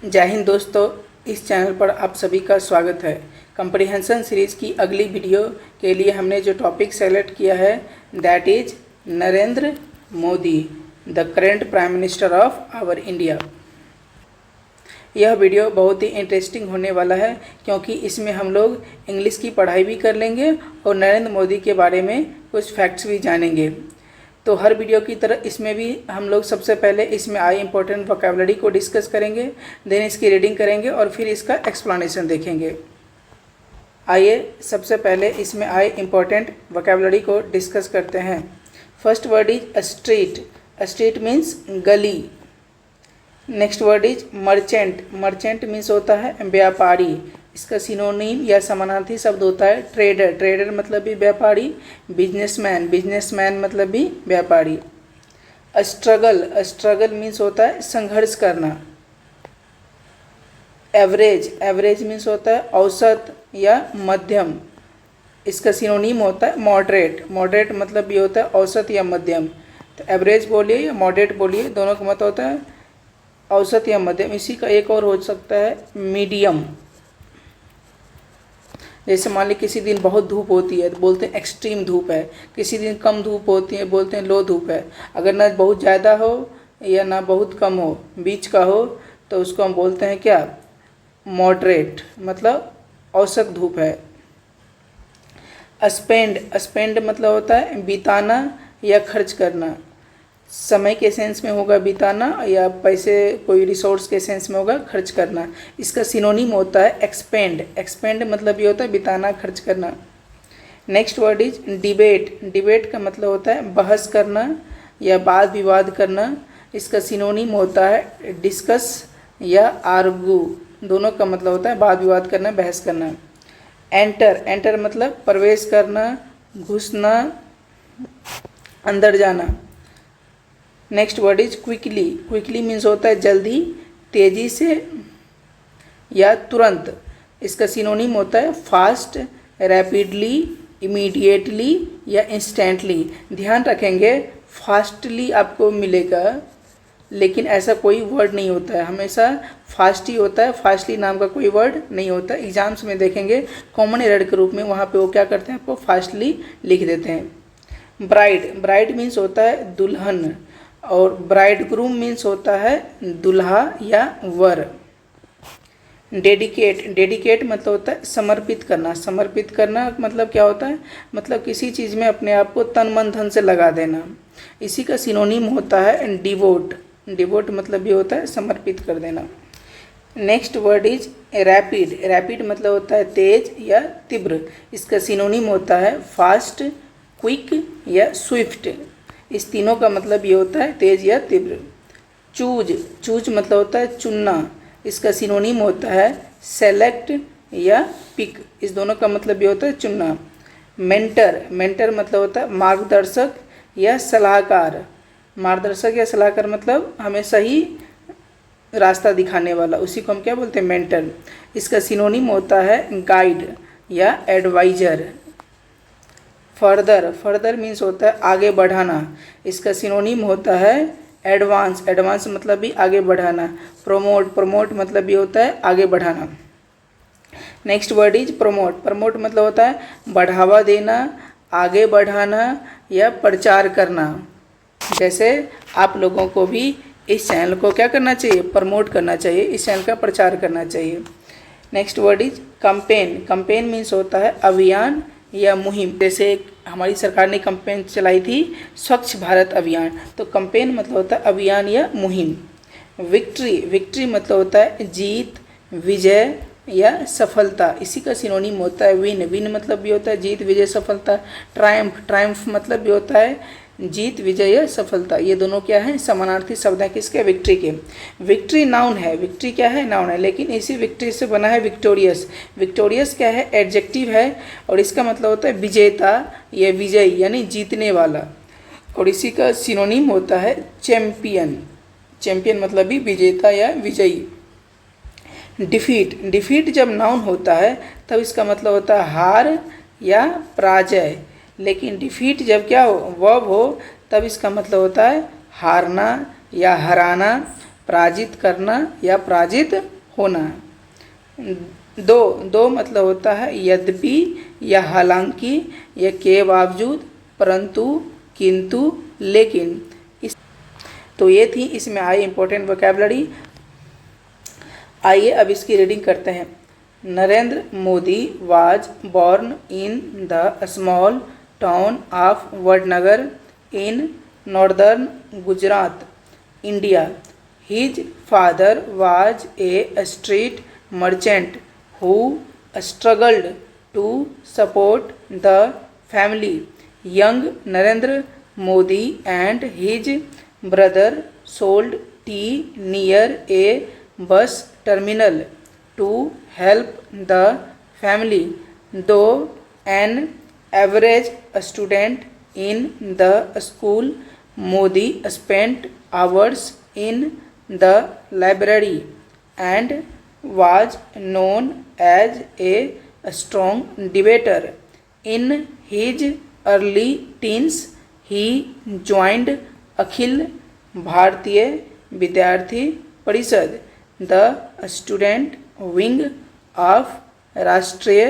जय हिंद दोस्तों, इस चैनल पर आप सभी का स्वागत है। कंप्रिहेंशन सीरीज़ की अगली वीडियो के लिए हमने जो टॉपिक सेलेक्ट किया है that is Narendra Modi, the current prime minister of our India. यह वीडियो बहुत ही इंटरेस्टिंग होने वाला है क्योंकि इसमें हम लोग इंग्लिश की पढ़ाई भी कर लेंगे और नरेंद्र मोदी के बारे में कुछ फैक्ट्स भी जानेंगे। तो हर वीडियो की तरह इसमें भी हम लोग सबसे पहले इसमें आए इंपॉर्टेंट वोकैबुलरी को डिस्कस करेंगे, देन इसकी रीडिंग करेंगे और फिर इसका एक्सप्लेनेशन देखेंगे। आइए सबसे पहले इसमें आए इंपॉर्टेंट वोकैबुलरी को डिस्कस करते हैं। First word is street. Street means गली। Next word is merchant. Merchant means होता है व्यापारी। इसका सिनोनिम या समानार्थी शब्द होता है ट्रेडर। ट्रेडर मतलब भी व्यापारी। बिजनेसमैन। बिजनेसमैन मतलब भी व्यापारी। स्ट्रगल। स्ट्रगल मीन्स होता है संघर्ष करना। एवरेज। एवरेज मीन्स होता है औसत या मध्यम। इसका सिनोनिम होता है मॉडरेट। मॉडरेट मतलब भी होता है औसत या मध्यम। तो एवरेज बोलिए या मॉडरेट बोलिए, दोनों का मतलब होता है औसत या मध्यम। इसी का एक और हो सकता है मीडियम। जैसे मान ली किसी दिन बहुत धूप होती है तो बोलते हैं एक्सट्रीम धूप है, किसी दिन कम धूप होती है बोलते हैं लो धूप है। अगर ना बहुत ज़्यादा हो या ना बहुत कम हो, बीच का हो, तो उसको हम बोलते हैं क्या, मॉडरेट, मतलब औसत धूप है। स्पेंड। स्पेंड मतलब होता है बिताना या खर्च करना। समय के सेंस में होगा बिताना या पैसे कोई रिसोर्स के सेंस में होगा खर्च करना। इसका सिनोनिम होता है एक्सपेंड। एक्सपेंड मतलब ये होता है बिताना, खर्च करना। Next word is debate. Debate का मतलब होता है बहस करना या वाद विवाद करना। इसका सिनोनिम होता है डिस्कस या आर्गू। दोनों का मतलब होता है वाद विवाद करना, बहस करना। एंटर। एंटर मतलब प्रवेश करना, घुसना, अंदर जाना। Next word is quickly. Quickly means होता है जल्दी, तेज़ी से या तुरंत। इसका सिनोनिम होता है फास्ट, रैपिडली, इमीडिएटली या इंस्टेंटली। ध्यान रखेंगे फास्टली आपको मिलेगा, लेकिन ऐसा कोई वर्ड नहीं होता है, हमेशा फास्ट ही होता है। फास्टली नाम का कोई वर्ड नहीं होता। एग्जाम्स में देखेंगे कॉमन एरर के रूप में वहाँ पे वो क्या करते हैं, आपको फास्टली लिख देते हैं। ब्राइड। ब्राइड मीन्स होता है दुल्हन और ब्राइड ग्रूम मीन्स होता है दुल्हा या वर। डेडिकेट। डेडिकेट मतलब होता है समर्पित करना। समर्पित करना मतलब क्या होता है, मतलब किसी चीज़ में अपने आप को तन मन धन से लगा देना। इसी का सिनोनिम होता है डिवोट। डिवोट मतलब ये होता है समर्पित कर देना। Next word is rapid. Rapid मतलब होता है तेज या तीव्र। इसका सिनोनिम होता है फास्ट, क्विक या स्विफ्ट। इस तीनों का मतलब ये होता है तेज या तीव्र। चूज। चूज मतलब होता है चुनना। इसका सिनोनिम होता है सेलेक्ट या पिक। इस दोनों का मतलब ये होता है चुनना। मेंटर। मेंटर मतलब होता है मार्गदर्शक या सलाहकार। मार्गदर्शक या सलाहकार मतलब हमें सही रास्ता दिखाने वाला, उसी को हम क्या बोलते हैं, मेंटर। इसका सिनोनिम होता है गाइड या एडवाइजर। फर्दर। फर्दर मीन्स होता है आगे बढ़ाना। इसका सिनोनिम होता है एडवांस। एडवांस मतलब भी आगे बढ़ाना। प्रोमोट। प्रोमोट मतलब भी होता है आगे बढ़ाना। Next word is promote. Promote मतलब होता है बढ़ावा देना, आगे बढ़ाना या प्रचार करना। जैसे आप लोगों को भी इस चैनल को क्या करना चाहिए, प्रमोट करना चाहिए, इस चैनल का प्रचार करना चाहिए। Next word is campaign. Campaign means होता है अभियान या मुहिम। जैसे हमारी सरकार ने कंपेन चलाई थी स्वच्छ भारत अभियान, तो कंपेन मतलब होता है अभियान या मुहिम। विक्ट्री। विक्ट्री मतलब होता है जीत, विजय या सफलता। इसी का सिनोनिम होता है विन। विन मतलब भी होता है जीत, विजय, सफलता। ट्रायम्फ। ट्रायम्फ मतलब भी होता है जीत, विजय या सफलता। ये दोनों क्या है, समानार्थी शब्द है किसके, विक्ट्री के। विक्ट्री नाउन है। विक्ट्री क्या है, नाउन है, लेकिन इसी विक्ट्री से बना है विक्टोरियस। विक्टोरियस क्या है, एडजेक्टिव है और इसका मतलब होता है विजेता या विजयी यानी जीतने वाला। और इसी का सिनोनिम होता है चैंपियन। चैंपियन मतलब भी विजेता या विजयी। डिफीट। डिफीट जब नाउन होता है तब इसका मतलब होता है हार या पराजय, लेकिन डिफीट जब क्या हो, वर्ब हो, तब इसका मतलब होता है हारना या हराना, पराजित करना या पराजित होना। दो मतलब होता है यद्यपि या हालांकि या के बावजूद, परंतु, किंतु, लेकिन। तो ये थी इसमें आई इंपॉर्टेंट वोकैबुलरी। आइए अब इसकी रीडिंग करते हैं। Narendra Modi was born in the small town of Vadnagar in northern Gujarat, India. His father was a street merchant who struggled to support the family. Young Narendra Modi and his brother sold tea near a bus terminal to help the family. Though an average student in the school, Modi spent hours in the library and was known as a strong debater. In his early teens, he joined Akhil Bharatiya विद्यार्थी परिषद, the student wing of राष्ट्रीय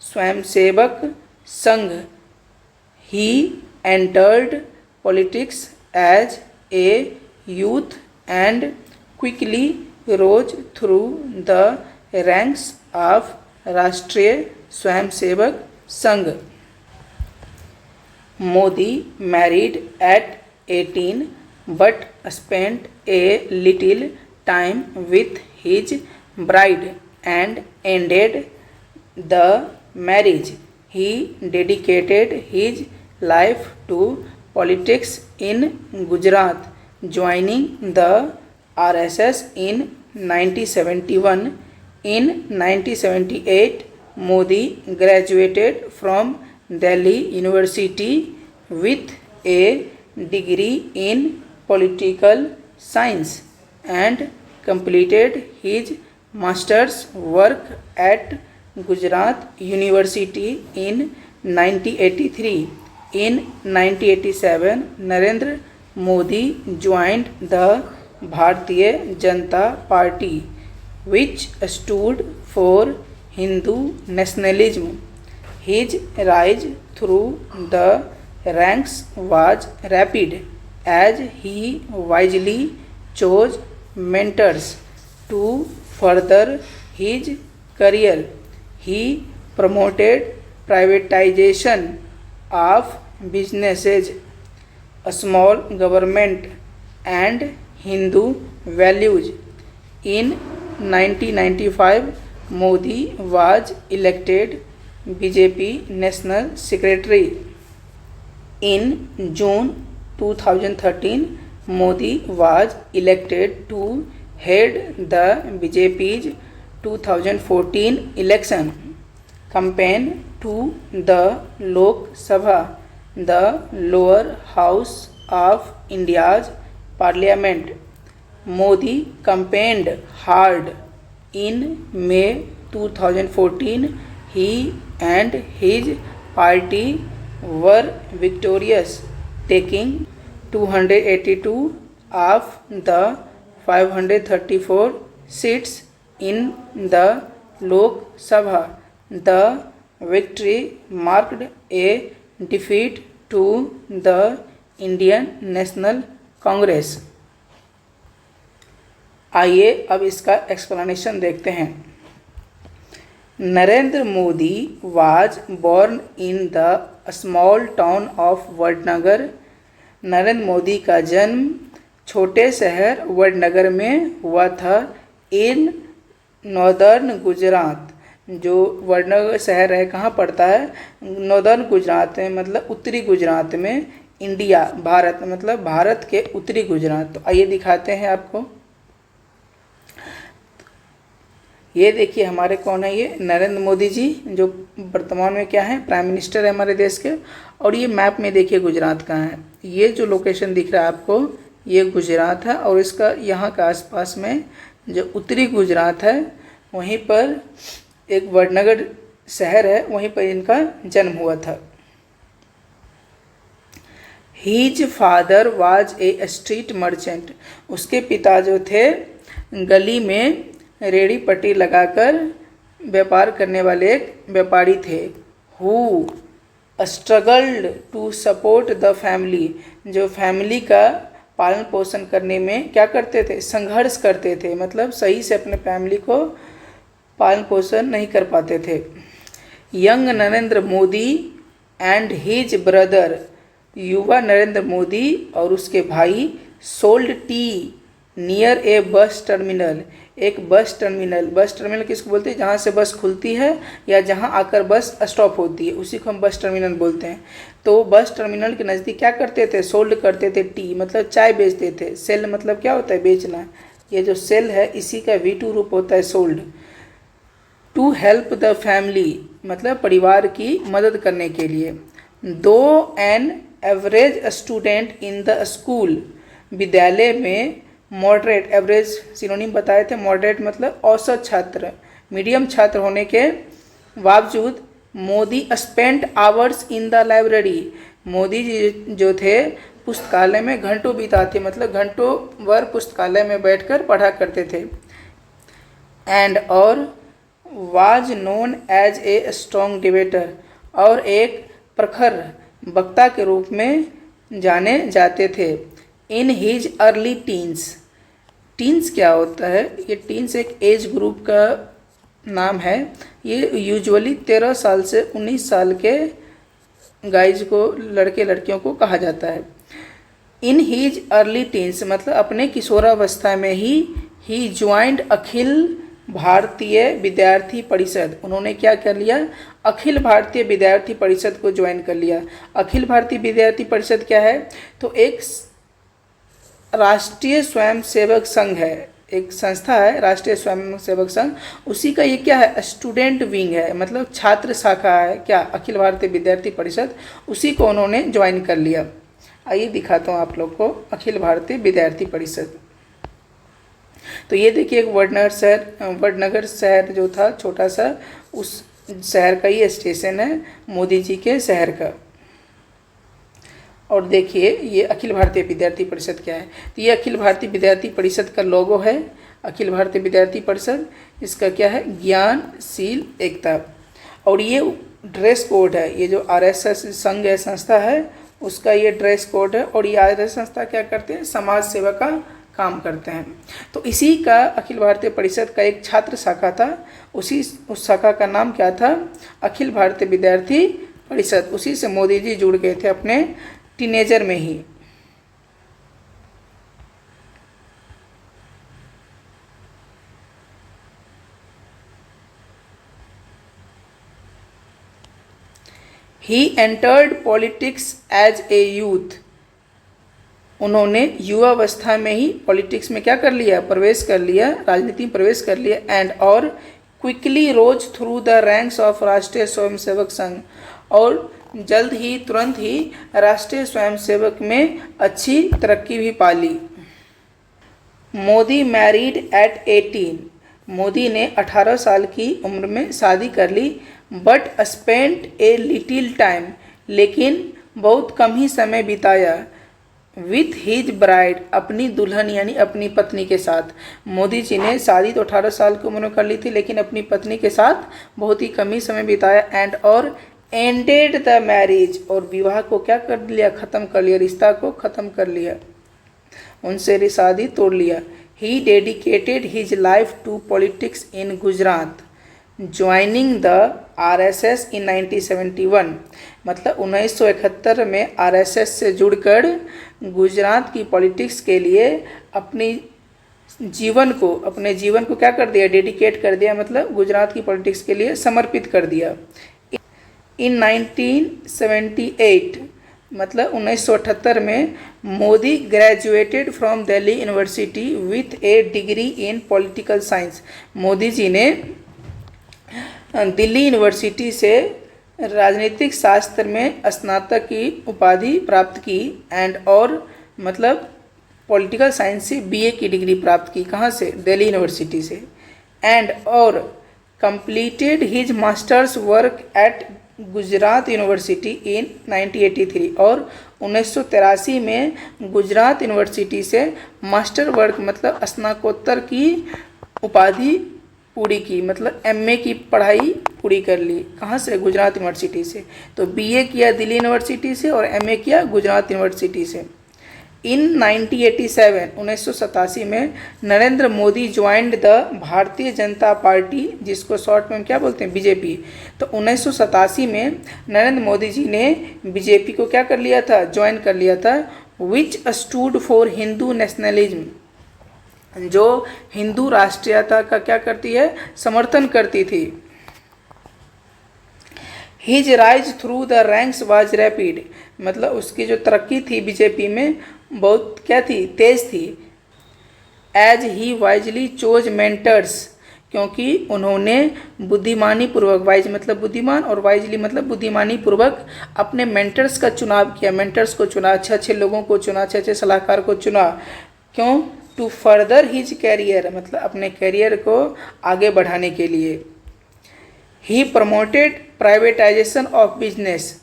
स्वयंसेवक संघ. He entered politics as a youth and quickly rose through the ranks of राष्ट्रीय स्वयंसेवक संघ. Modi married at 18 but spent a little time with his bride and ended the marriage. He dedicated his life to politics in Gujarat, joining the RSS in 1971. In 1978, Modi graduated from Delhi University with a degree in political science and completed his master's work at Gujarat University in 1983. In 1987, Narendra Modi joined the Bharatiya Janata Party, which stood for Hindu nationalism. His rise through the ranks was rapid, as he wisely chose mentors to further his career. He promoted privatization of businesses, a small government, and Hindu values. In 1995, Modi was elected BJP National Secretary. In June 2013, Modi was elected to head the BJP's 2014 election campaign to the Lok Sabha, the lower house of India's parliament. Modi campaigned hard. In May 2014, he and his party were victorious, taking 282 of the 534 seats in the Lok Sabha. The victory marked a defeat to the Indian National Congress. आइए अब इसका explanation देखते हैं। Narendra Modi was born in the small town of Vadnagar. Narendra Modi का जन्म छोटे शहर वडनगर में हुआ था। इन नॉर्दर्न गुजरात, जो वडनगर शहर है कहाँ पड़ता है? नॉर्दर्न गुजरात में, मतलब उत्तरी गुजरात में। इंडिया भारत, मतलब भारत के उत्तरी गुजरात। तो आइए दिखाते हैं आपको। ये देखिए हमारे कौन है, ये नरेंद्र मोदी जी, जो वर्तमान में क्या है, प्राइम मिनिस्टर है हमारे देश के। और ये मैप में देखिए गुजरात कहाँ है। ये जो लोकेशन दिख रहा है आपको, ये गुजरात है। और इसका यहाँ के आसपास में जो उत्तरी गुजरात है, वहीं पर एक वडनगर शहर है, वहीं पर इनका जन्म हुआ था। His father was a street merchant, उसके पिता जो थे गली में रेड़ी पट्टी लगाकर व्यापार करने वाले एक व्यापारी थे। Who struggled to support the family, जो फैमिली का पालन पोषण करने में क्या करते थे, संघर्ष करते थे, मतलब सही से अपने फैमिली को पालन पोषण नहीं कर पाते थे। Young Narendra Modi and his brother, युवा नरेंद्र मोदी और उसके भाई सोल्ड टी नियर ए बस टर्मिनल, एक बस टर्मिनल किसको बोलते हैं, जहाँ से बस खुलती है या जहाँ आकर बस स्टॉप होती है उसी को हम बस टर्मिनल बोलते हैं। तो बस टर्मिनल के नज़दीक क्या करते थे, सोल्ड करते थे टी, मतलब चाय बेचते थे। सेल मतलब क्या होता है, बेचना। ये जो सेल है इसी का V2 रूप होता है sold. To help the family, मतलब परिवार की मदद करने के लिए। Though an average student in the school, विद्यालय में मॉडरेट, एवरेज सिनोनिम बताए थे, मॉडरेट मतलब औसत छात्र, मीडियम छात्र होने के बावजूद Modi spent hours in the library, Modi ji जो थे पुस्तकालय में घंटों बिताते, मतलब घंटों भर पुस्तकालय में बैठकर पढ़ा करते थे। एंड और was known as a strong debater, और एक प्रखर वक्ता के रूप में जाने जाते थे। In his early teens, teens क्या होता है, ये टीन्स एक एज ग्रुप का नाम है। ये यूजुअली 13 साल से 19 साल के गाइज को, लड़के लड़कियों को कहा जाता है। इन हिज अर्ली टीन्स मतलब अपने किशोरावस्था में ही ज्वाइंड अखिल भारतीय विद्यार्थी परिषद, उन्होंने क्या कर लिया, अखिल भारतीय विद्यार्थी परिषद को ज्वाइन कर लिया। अखिल भारतीय विद्यार्थी परिषद क्या है, तो एक राष्ट्रीय स्वयंसेवक संघ है, एक संस्था है राष्ट्रीय स्वयंसेवक संघ, उसी का ये क्या है, स्टूडेंट विंग है, मतलब छात्र शाखा है क्या, अखिल भारतीय विद्यार्थी परिषद, उसी को उन्होंने ज्वाइन कर लिया। आइए दिखाता हूँ आप लोग को अखिल भारतीय विद्यार्थी परिषद। तो ये देखिए एक वडनगर शहर जो था छोटा सा, उस शहर का ये स्टेशन है मोदी जी के शहर का। और देखिए ये अखिल भारतीय विद्यार्थी परिषद क्या है, तो ये अखिल भारतीय विद्यार्थी परिषद का लोगो है। अखिल भारतीय विद्यार्थी परिषद, इसका क्या है, ज्ञानशील एकता। और ये ड्रेस कोड है, ये जो RSS संघ है, संस्था है, उसका ये ड्रेस कोड है। और ये RSS संस्था क्या करते हैं, समाज सेवा का काम करते हैं। तो इसी का अखिल भारतीय परिषद का एक छात्र शाखा था, उस शाखा का नाम क्या था, अखिल भारतीय विद्यार्थी परिषद। उसी से मोदी जी जुड़ गए थे अपने टीनेजर में ही। He entered politics as a youth, उन्होंने युवावस्था में ही पॉलिटिक्स में क्या कर लिया, प्रवेश कर लिया, राजनीति में प्रवेश कर लिया। एंड और quickly rose through the ranks of Rashtriya Swayamsevak संघ, और जल्द ही तुरंत ही राष्ट्रीय स्वयंसेवक में अच्छी तरक्की भी पा ली। मोदी मैरिड एट 18, मोदी ने 18 साल की उम्र में शादी कर ली। But spent a little time, लेकिन बहुत कम ही समय बिताया। विथ हिज ब्राइड, अपनी दुल्हन यानी अपनी पत्नी के साथ। मोदी जी ने शादी तो 18 साल की उम्र में कर ली थी, लेकिन अपनी पत्नी के साथ बहुत ही कम ही समय बिताया। एंड और एंडेड द मैरिज, और विवाह को क्या कर लिया, ख़त्म कर लिया, रिश्ता को ख़त्म कर लिया, उनसे शादी तोड़ लिया। He dedicated his life to politics in Gujarat, joining the RSS in 1971, मतलब 1971 में RSS से जुड़कर गुजरात की पॉलिटिक्स के लिए अपने जीवन को क्या कर दिया, डेडिकेट कर दिया, मतलब गुजरात की पॉलिटिक्स के लिए समर्पित कर दिया। इन 1978, मतलब 1978 में Modi graduated from Delhi university with a degree in political science, Modi ji ने दिल्ली यूनिवर्सिटी से राजनीतिक शास्त्र में स्नातक की उपाधि प्राप्त की। एंड और मतलब पॉलिटिकल साइंस से BA की डिग्री प्राप्त की, कहाँ से, दिल्ली यूनिवर्सिटी से। एंड और completed his masters work at Gujarat university in 1983, और 1983 में गुजरात यूनिवर्सिटी से मास्टर वर्क मतलब स्नातकोत्तर की उपाधि पूरी की, मतलब एमए की पढ़ाई पूरी कर ली। कहाँ से? गुजरात यूनिवर्सिटी से। तो बीए किया दिल्ली यूनिवर्सिटी से और एमए किया गुजरात यूनिवर्सिटी से। इन 1987 में Narendra Modi joined the Bharatiya Janata party, जिसको शॉर्ट में हम क्या बोलते हैं? बीजेपी। तो 1987 में नरेंद्र मोदी जी ने बीजेपी को क्या कर लिया था? ज्वाइन कर लिया था। विच स्टूड फॉर हिंदू नेशनलिज्म, जो हिंदू राष्ट्रीयता का क्या करती है? समर्थन करती थी। His rise through the ranks was rapid, मतलब उसकी जो तरक्की थी बीजेपी में बहुत क्या थी? तेज थी। As he wisely chose mentors, क्योंकि उन्होंने बुद्धिमानी पूर्वक, वाइज मतलब बुद्धिमान और वाइजली मतलब बुद्धिमानी पूर्वक अपने मेंटर्स का चुनाव किया। मेंटर्स को चुना, अच्छे अच्छे लोगों को चुना, अच्छे अच्छे सलाहकार को चुना। क्यों? टू फर्दर हिज कैरियर, मतलब अपने कैरियर को आगे बढ़ाने के लिए। ही प्रमोटेड प्राइवेटाइजेशन ऑफ बिजनेस,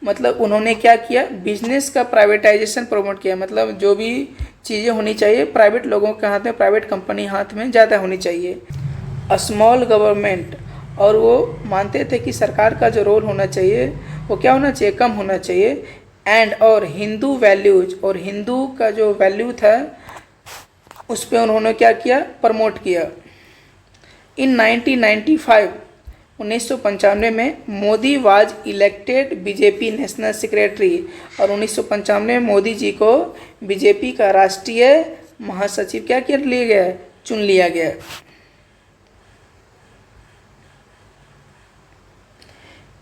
मतलब उन्होंने क्या किया? बिजनेस का प्राइवेटाइजेशन प्रमोट किया, मतलब जो भी चीज़ें होनी चाहिए प्राइवेट लोगों के हाथ में, प्राइवेट कंपनी हाथ में ज़्यादा होनी चाहिए। अ स्मॉल गवर्नमेंट, और वो मानते थे कि सरकार का जो रोल होना चाहिए वो क्या होना चाहिए? कम होना चाहिए। एंड और हिंदू वैल्यूज, और हिंदू का जो वैल्यू था उस पर उन्होंने क्या किया? प्रमोट किया। इन 1995 में Modi was elected BJP national secretary, और 1995 में मोदी जी को बीजेपी का राष्ट्रीय महासचिव क्या कर लिया गया? चुन लिया गया।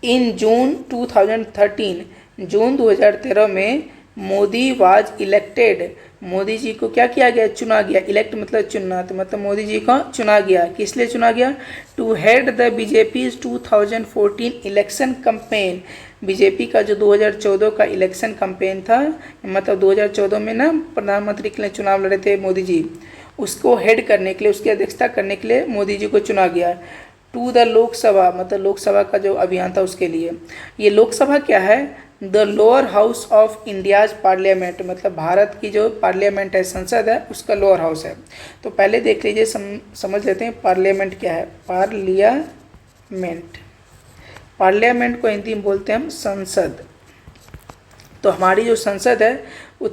इन जून 2013, जून 2013 में मोदी वाज इलेक्टेड, मोदी जी को क्या किया गया? चुना गया। इलेक्ट मतलब चुनना, तो मतलब मोदी जी को चुना गया। किस लिए चुना गया? To head the BJP 2014 election campaign, BJP का जो 2014 का इलेक्शन कैंपेन था, मतलब 2014 में ना प्रधानमंत्री के लिए चुनाव लड़े थे मोदी जी, उसको हेड करने के लिए, उसकी अध्यक्षता करने के लिए मोदी जी को चुना गया। टू द लोकसभा, मतलब लोकसभा का जो अभियान था उसके लिए। ये लोकसभा क्या है? The lower house of India's parliament, मतलब भारत की जो पार्लियामेंट है, संसद है, उसका लोअर हाउस है। तो पहले देख लीजिए, समझ लेते हैं पार्लियामेंट क्या है। पार्लियामेंट, पार्लियामेंट को हिंदी में बोलते हैं हम संसद। तो हमारी जो संसद है वो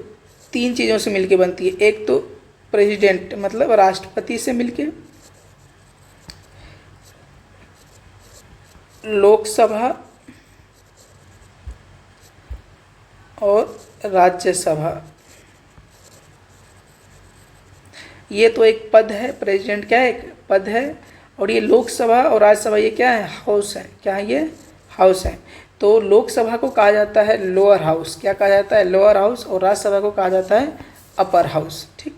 3 चीज़ों से मिलके बनती है। एक तो प्रेसिडेंट, मतलब राष्ट्रपति से मिलके, लोकसभा और राज्यसभा। ये तो एक पद है, प्रेसिडेंट क्या है? एक पद है। और ये लोकसभा और राज्यसभा ये क्या है? हाउस है। क्या है ये? हाउस है। तो लोकसभा को कहा जाता है लोअर हाउस। क्या कहा जाता है? Lower house. और राज्यसभा को कहा जाता है अपर हाउस। ठीक,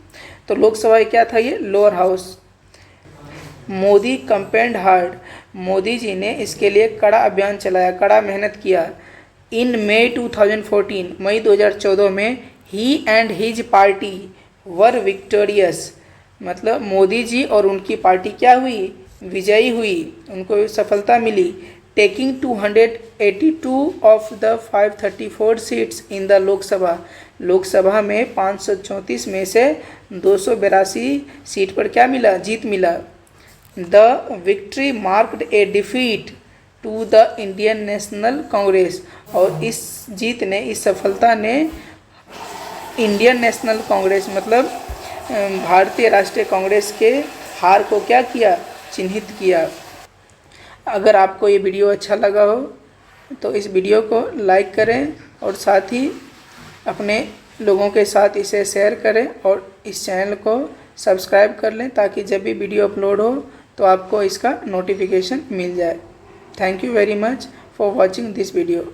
तो लोकसभा क्या था? ये lower house. Modi campaigned hard, Modi ji ने इसके लिए कड़ा अभियान चलाया, कड़ा मेहनत किया। इन मई 2014, मई 2014 में he and his party were victorious, मतलब मोदी जी और उनकी पार्टी क्या हुई? विजयी हुई, उनको सफलता मिली। Taking 282 of the 534 seats in the Lok Sabha, Lok Sabha में 534 में से 282 सीट पर क्या मिला? जीत मिला। The victory marked a defeat to the Indian National Congress, और इस जीत ने, इस सफलता ने इंडियन नेशनल कांग्रेस मतलब भारतीय राष्ट्रीय कांग्रेस के हार को क्या किया? चिन्हित किया। अगर आपको ये वीडियो अच्छा लगा हो तो इस वीडियो को लाइक करें और साथ ही अपने लोगों के साथ इसे शेयर करें और इस चैनल को सब्सक्राइब कर लें ताकि जब भी वीडियो अपलोड हो तो आपको इसका नोटिफिकेशन मिल जाए। Thank you very much for watching this video.